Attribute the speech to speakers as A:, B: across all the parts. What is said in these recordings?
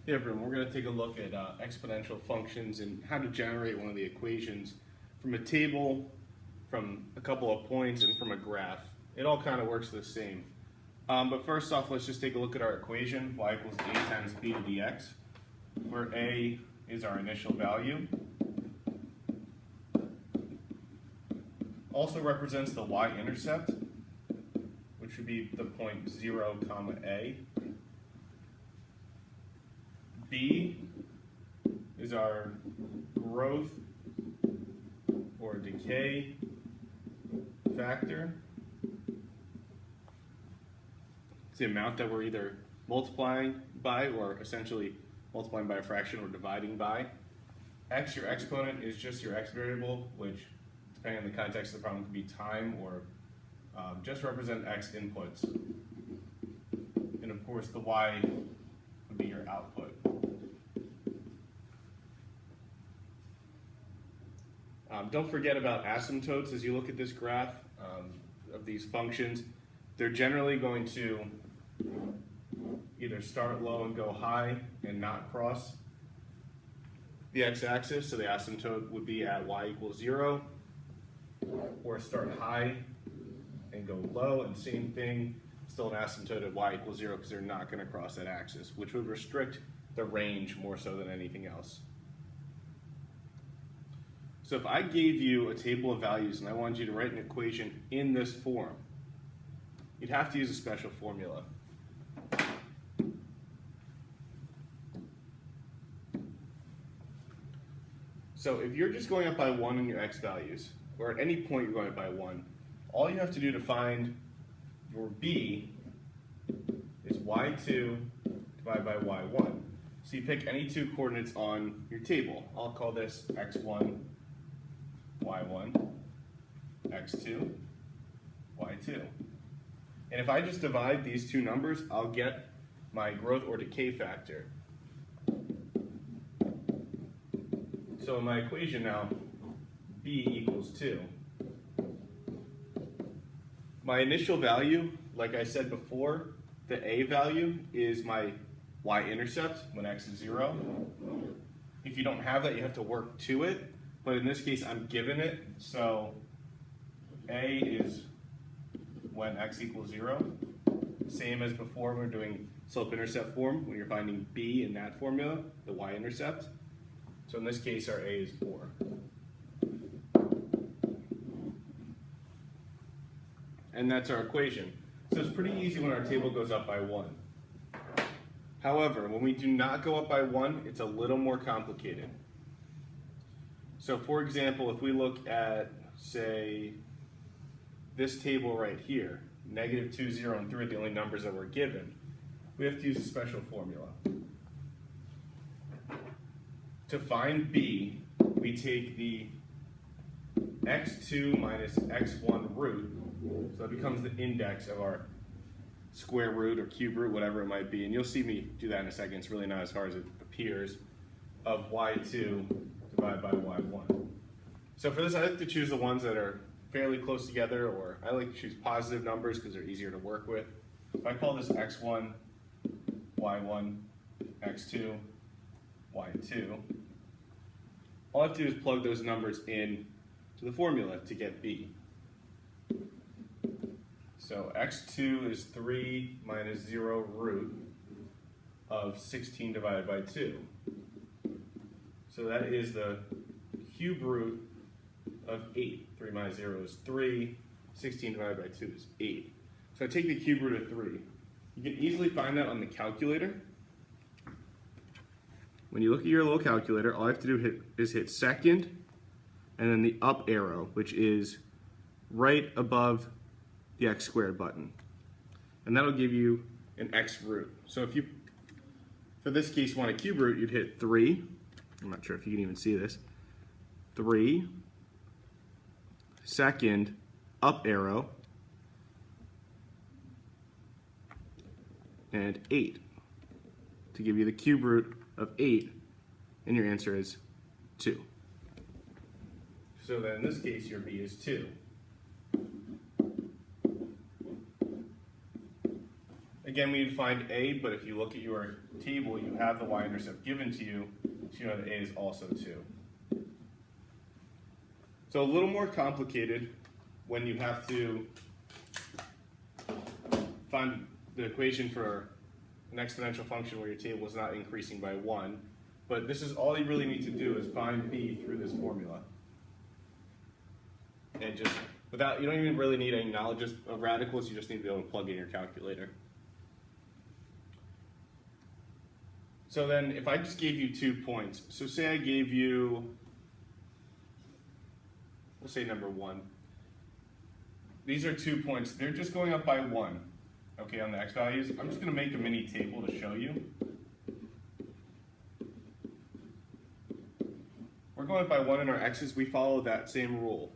A: Hey everyone, we're going to take a look at exponential functions and how to generate one of the equations from a table, from a couple of points, and from a graph. It all kind of works the same. But first off, let's just take a look at our equation, y equals a times b to the x, where a is our initial value. Also represents the y-intercept, which would be the point 0, comma a. B is our growth or decay factor. It's the amount that we're either multiplying by or essentially multiplying by a fraction or dividing by. X, your exponent, is just your x variable, which depending on the context of the problem could be time or just represent x inputs. And of course the y would be your output. Don't forget about asymptotes as you look at this graph of these functions. They're generally going to either start low and go high and not cross the x-axis, so the asymptote would be at y equals 0, or start high and go low, and same thing, still an asymptote at y equals 0 because they're not going to cross that axis, which would restrict the range more so than anything else. So if I gave you a table of values and I wanted you to write an equation in this form, you'd have to use a special formula. So if you're just going up by 1 in your x values, or at any point you're going up by 1, all you have to do to find your b is y2 divided by y1. So you pick any two coordinates on your table. I'll call this x1, y1, x2, y2. And if I just divide these two numbers, I'll get my growth or decay factor. So in my equation now, b equals 2. My initial value, like I said before, the a value is my y-intercept when x is 0. If you don't have that, you have to work to it. But in this case, I'm given it, so a is when x equals 0. Same as before, we're doing slope-intercept form when you're finding b in that formula, the y-intercept. So in this case, our a is 4. And that's our equation. So it's pretty easy when our table goes up by 1. However, when we do not go up by 1, it's a little more complicated. So for example, if we look at, say, this table right here, -2, 0, and 3 are the only numbers that we're given, we have to use a special formula. To find b, we take the x2 minus x1 root, so that becomes the index of our square root or cube root, whatever it might be, and you'll see me do that in a second, it's really not as hard as it appears, of y2 divided by y1. So for this, I like to choose the ones that are fairly close together, or I like to choose positive numbers because they're easier to work with. If I call this x1, y1, x2, y2, all I have to do is plug those numbers in to the formula to get b. So x2 is 3 minus 0 root of 16 divided by 2. So that is the cube root of 8. 3 minus 0 is 3. 16 divided by 2 is 8. So I take the cube root of 3. You can easily find that on the calculator. When you look at your little calculator, all I have to do is hit second and then the up arrow, which is right above the x squared button. And that'll give you an x root. So if you, for this case, want a cube root, you'd hit 3. I'm not sure if you can even see this. 3, second, up arrow, and 8 to give you the cube root of 8, and your answer is 2. So then in this case, your b is 2. Again, we need to find a, but if you look at your table, you have the y-intercept given to you, so you know that a is also 2. So a little more complicated when you have to find the equation for an exponential function where your table is not increasing by 1. But this is all you really need to do is find b through this formula. And just without, you don't even really need any knowledge of radicals, you just need to be able to plug in your calculator. So then if I just gave you 2 points, so say I gave you, we'll say number 1. These are 2 points, they're just going up by 1, okay, on the x values. I'm just going to make a mini table to show you. We're going up by 1 in our x's, we follow that same rule.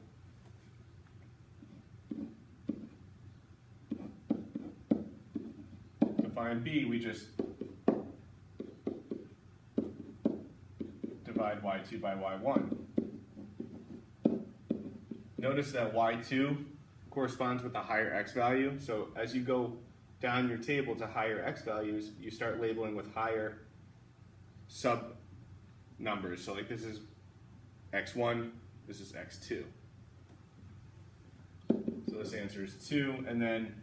A: To find b, we just divide y2 by y1. Notice that y2 corresponds with a higher x value, so as you go down your table to higher x values, you start labeling with higher sub numbers. So like this is x1, this is x2. So this answer is 2, and then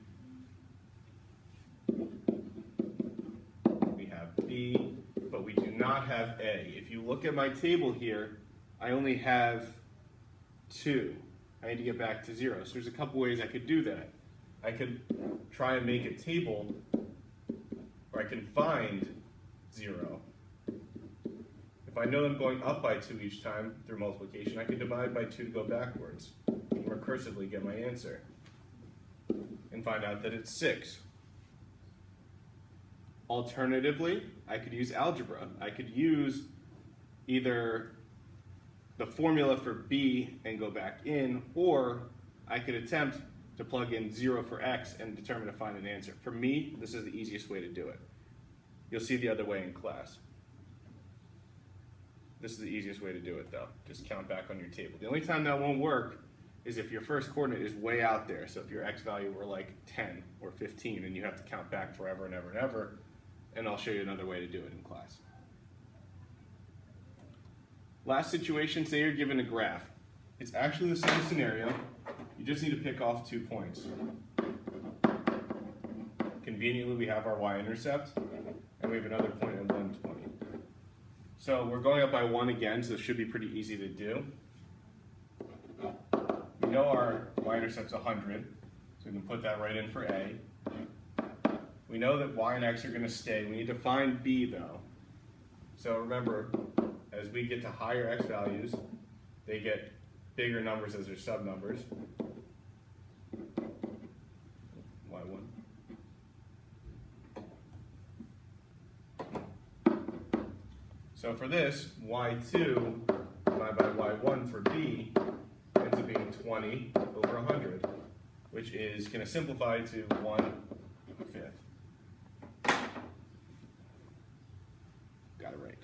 A: we have b, but we do not have a. If you look at my table here, I only have 2. I need to get back to 0. So there's a couple ways I could do that. I could try and make a table where I can find 0. If I know I'm going up by 2 each time through multiplication, I can divide by 2 to go backwards and recursively get my answer and find out that it's 6. Alternatively, I could use algebra. I could use either the formula for b and go back in, or I could attempt to plug in 0 for x and determine to find an answer. For me, this is the easiest way to do it. You'll see the other way in class. This is the easiest way to do it though. Just count back on your table. The only time that won't work is if your first coordinate is way out there. So if your x value were like 10 or 15 and you have to count back forever and ever and ever, and I'll show you another way to do it in class. Last situation, say you're given a graph. It's actually the same scenario. You just need to pick off 2 points. Conveniently, we have our y-intercept, and we have another point at 120. So we're going up by 1 again, so it should be pretty easy to do. We know our y-intercept's 100, so we can put that right in for a. We know that y and x are going to stay. We need to find b, though. So remember, as we get to higher x values, they get bigger numbers as their sub-numbers. y1. So for this, y2 divided by y1 for b ends up being 20 over 100, which is going to simplify to 1/5. Got it right.